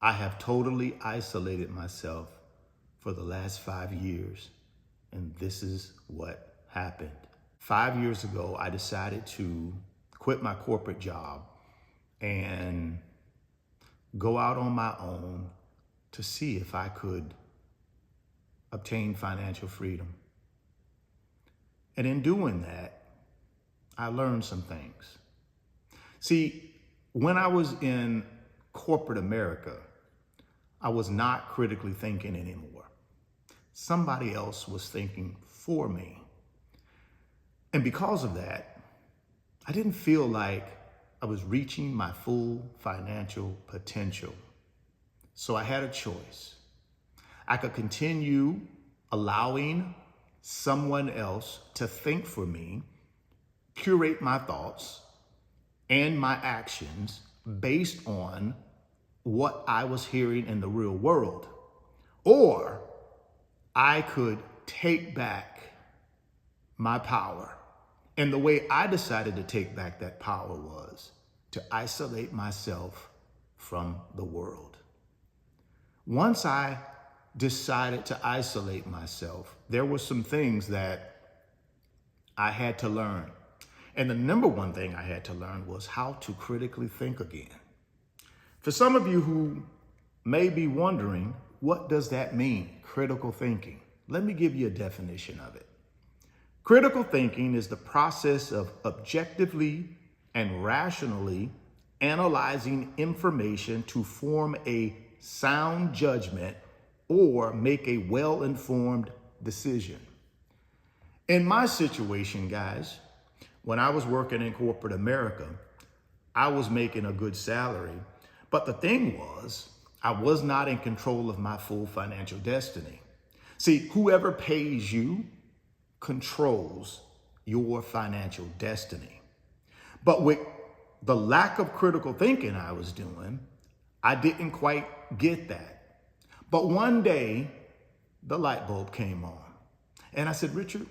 I have totally isolated myself for the last 5 years, and this is what happened. 5 years ago, I decided to quit my corporate job and go out on my own to see if I could obtain financial freedom. And in doing that, I learned some things. See, when I was in corporate America, I was not critically thinking anymore. Somebody else was thinking for me. And because of that, I didn't feel like I was reaching my full financial potential. So I had a choice. I could continue allowing someone else to think for me, curate my thoughts and my actions based on what I was hearing in the real world. Or I could take back my power. And the way I decided to take back that power was to isolate myself from the world. Once I decided to isolate myself, there were some things that I had to learn. And the number one thing I had to learn was how to critically think again. For some of you who may be wondering, what does that mean, critical thinking? Let me give you a definition of it. Critical thinking is the process of objectively and rationally analyzing information to form a sound judgment or make a well-informed decision. In my situation, guys, when I was working in corporate America, I was making a good salary. But the thing was, I was not in control of my full financial destiny. See, whoever pays you controls your financial destiny. But with the lack of critical thinking I was doing, I didn't quite get that. But one day, the light bulb came on. And I said, Richard,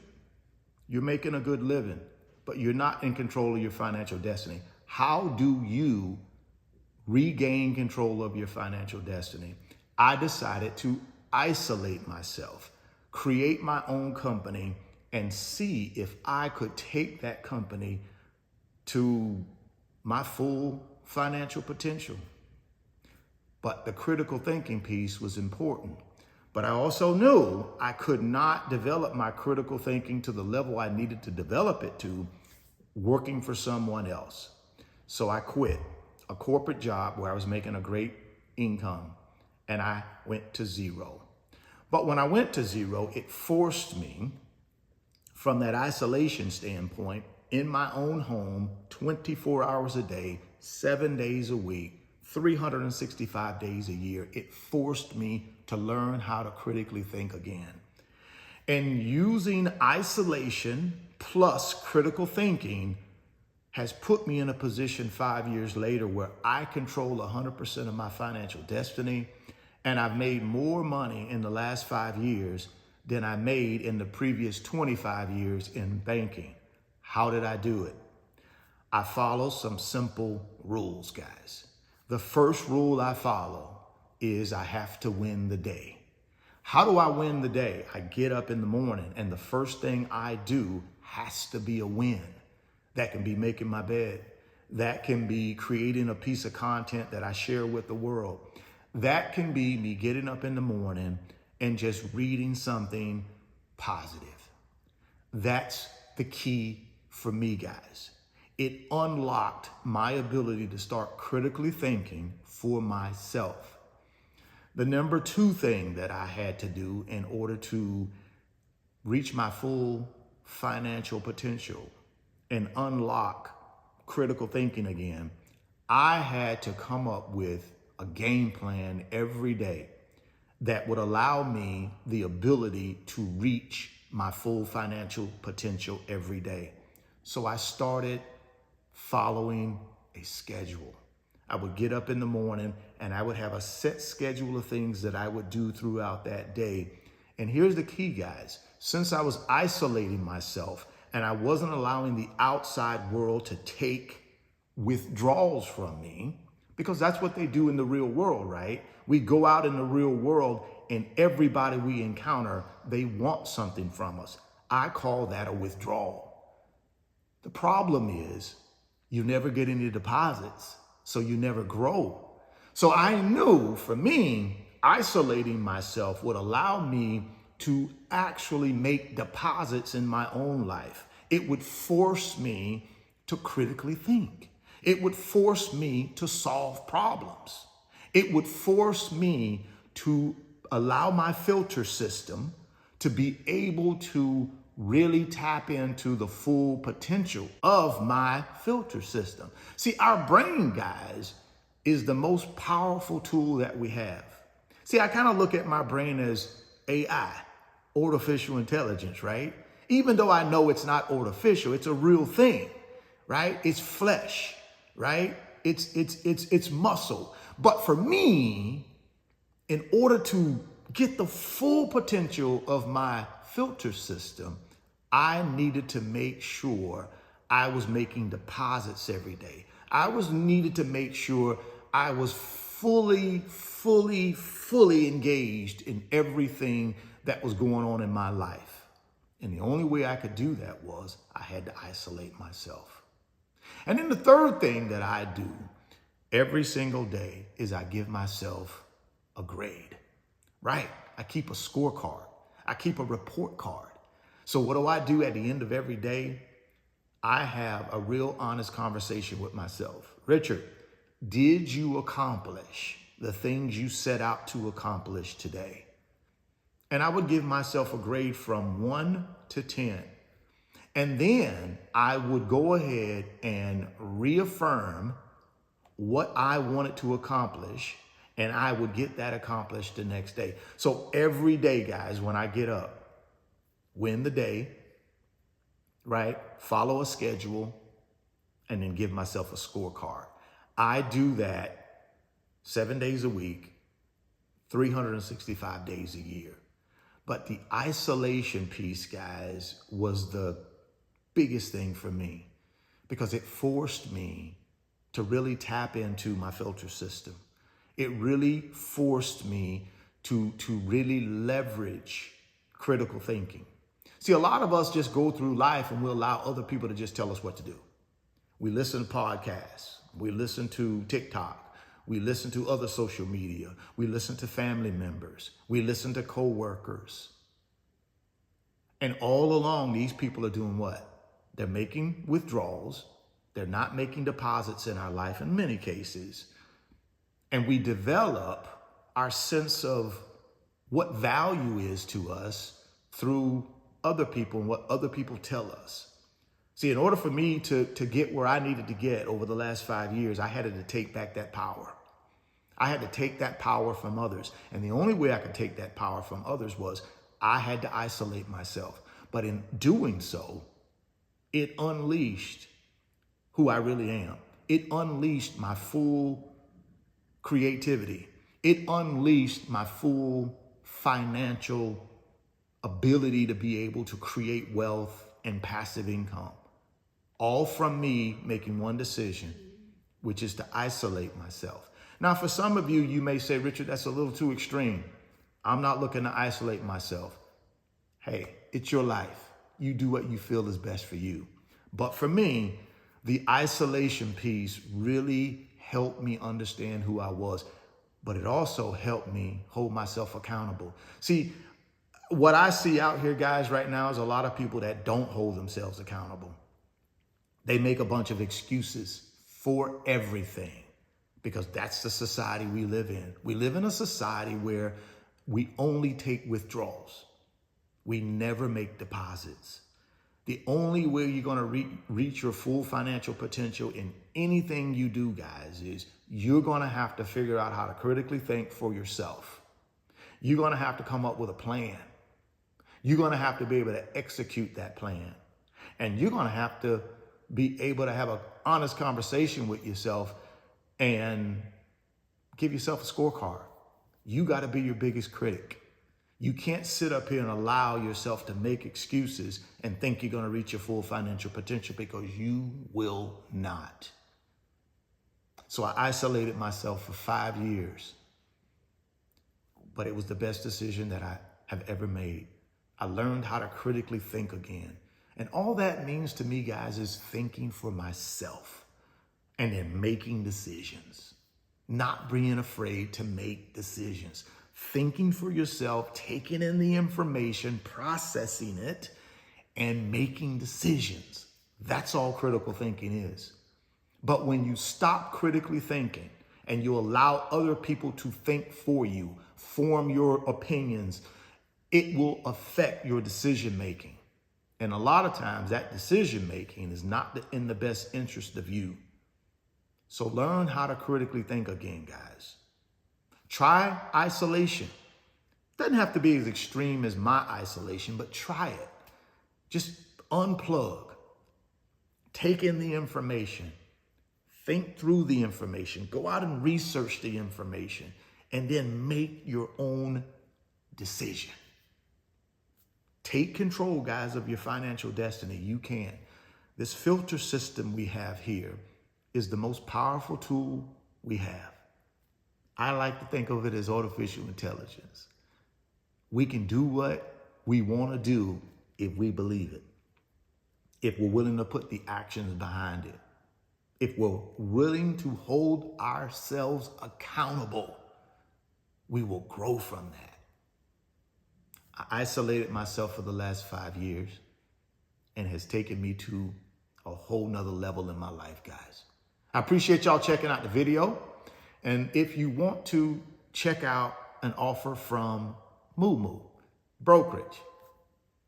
you're making a good living, but you're not in control of your financial destiny. How do you regain control of your financial destiny? I decided to isolate myself, create my own company, and see if I could take that company to my full financial potential. But the critical thinking piece was important. But I also knew I could not develop my critical thinking to the level I needed to develop it to working for someone else. So I quit a corporate job where I was making a great income, and I went to zero. But when I went to zero, it forced me from that isolation standpoint in my own home, 24 hours a day, 7 days a week, 365 days a year. It forced me to learn how to critically think again. And using isolation plus critical thinking has put me in a position 5 years later where I control 100% of my financial destiny. And I've made more money in the last 5 years than I made in the previous 25 years in banking. How did I do it? I follow some simple rules, guys. The first rule I follow is I have to win the day. How do I win the day? I get up in the morning and the first thing I do has to be a win. That can be making my bed. That can be creating a piece of content that I share with the world. That can be me getting up in the morning and just reading something positive. That's the key for me, guys. It unlocked my ability to start critically thinking for myself. The number two thing that I had to do in order to reach my full financial potential and unlock critical thinking again, I had to come up with a game plan every day that would allow me the ability to reach my full financial potential every day. So I started following a schedule. I would get up in the morning and I would have a set schedule of things that I would do throughout that day. And here's the key, guys. Since I was isolating myself and I wasn't allowing the outside world to take withdrawals from me, because that's what they do in the real world, right? We go out in the real world and everybody we encounter, they want something from us. I call that a withdrawal. The problem is you never get any deposits, so you never grow. So I knew for me, isolating myself would allow me to actually make deposits in my own life. It would force me to critically think. It would force me to solve problems. It would force me to allow my filter system to be able to really tap into the full potential of my filter system. See, our brain, guys, is the most powerful tool that we have. See, I kind of look at my brain as AI, artificial intelligence, right? Even though I know it's not artificial, it's a real thing, right? It's flesh, right? It's muscle. But for me, in order to get the full potential of my filter system, I needed to make sure I was making deposits every day. I needed to make sure I was fully engaged in everything that was going on in my life. And the only way I could do that was I had to isolate myself. And then the third thing that I do every single day is I give myself a grade, right? I keep a scorecard. I keep a report card. So what do I do at the end of every day? I have a real honest conversation with myself. Richard, did you accomplish the things you set out to accomplish today? And I would give myself a grade from 1 to 10. And then I would go ahead and reaffirm what I wanted to accomplish, and I would get that accomplished the next day. So every day, guys, when I get up, win the day, right? Follow a schedule, and then give myself a scorecard. I do that 7 days a week, 365 days a year. But the isolation piece, guys, was the biggest thing for me because it forced me to really tap into my filter system. It really forced me to really leverage critical thinking. See, a lot of us just go through life and we allow other people to just tell us what to do. We listen to podcasts. We listen to TikTok. We listen to other social media. We listen to family members. We listen to coworkers. And all along, these people are doing what? They're making withdrawals. They're not making deposits in our life in many cases. And we develop our sense of what value is to us through other people and what other people tell us. See, in order for me to get where I needed to get over the last 5 years, I had to take back that power. I had to take that power from others. And the only way I could take that power from others was I had to isolate myself. But in doing so, it unleashed who I really am. It unleashed my full creativity. It unleashed my full financial ability to be able to create wealth and passive income. All from me making one decision, which is to isolate myself. Now, for some of you, you may say, Richard, that's a little too extreme. I'm not looking to isolate myself. Hey, it's your life. You do what you feel is best for you. But for me, the isolation piece really helped me understand who I was, but it also helped me hold myself accountable. See, what I see out here, guys, right now is a lot of people that don't hold themselves accountable. They make a bunch of excuses for everything because that's the society we live in. We live in a society where we only take withdrawals. We never make deposits. The only way you're going to reach your full financial potential in anything you do, guys, is you're going to have to figure out how to critically think for yourself. You're going to have to come up with a plan. You're going to have to be able to execute that plan. And you're going to have to be able to have an honest conversation with yourself and give yourself a scorecard. You got to be your biggest critic. You can't sit up here and allow yourself to make excuses and think you're going to reach your full financial potential because you will not. So I isolated myself for 5 years, but it was the best decision that I have ever made. I learned how to critically think again. And all that means to me, guys, is thinking for myself and then making decisions, not being afraid to make decisions. Thinking for yourself, taking in the information, processing it, and making decisions. That's all critical thinking is. But when you stop critically thinking and you allow other people to think for you, form your opinions, it will affect your decision making. And a lot of times that decision making is not in the best interest of you. So learn how to critically think again, guys. Try isolation. Doesn't have to be as extreme as my isolation, but try it. Just unplug. Take in the information. Think through the information. Go out and research the information. And then make your own decision. Take control, guys, of your financial destiny. You can. This filter system we have here is the most powerful tool we have. I like to think of it as artificial intelligence. We can do what we want to do if we believe it, if we're willing to put the actions behind it, if we're willing to hold ourselves accountable, we will grow from that. I isolated myself for the last 5 years and has taken me to a whole nother level in my life, guys. I appreciate y'all checking out the video. And if you want to check out an offer from Moo Brokerage,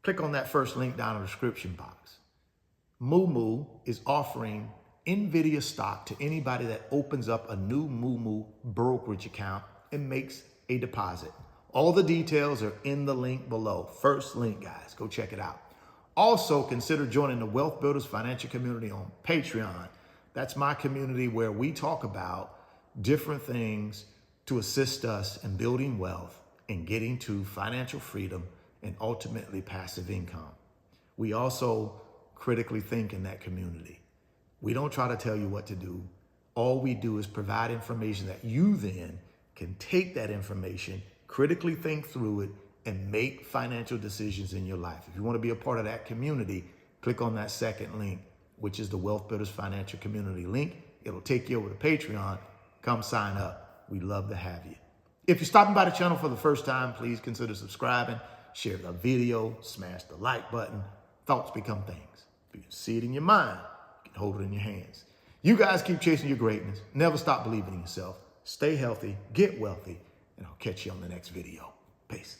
click on that first link down in the description box. Moo is offering NVIDIA stock to anybody that opens up a new Moo brokerage account and makes a deposit. All the details are in the link below. First link, guys. Go check it out. Also, consider joining the Wealth Builders Financial Community on Patreon. That's my community where we talk about different things to assist us in building wealth and getting to financial freedom and ultimately passive income. We also critically think in that community. We don't try to tell you what to do. All we do is provide information that you then can take that information, critically think through it, and make financial decisions in your life. If you want to be a part of that community, click on that second link, which is the Wealth Builders Financial Community link. It'll take you over to Patreon. Come sign up. We'd love to have you. If you're stopping by the channel for the first time, please consider subscribing, share the video, smash the like button. Thoughts become things. If you can see it in your mind, you can hold it in your hands. You guys keep chasing your greatness. Never stop believing in yourself. Stay healthy, get wealthy, and I'll catch you on the next video. Peace.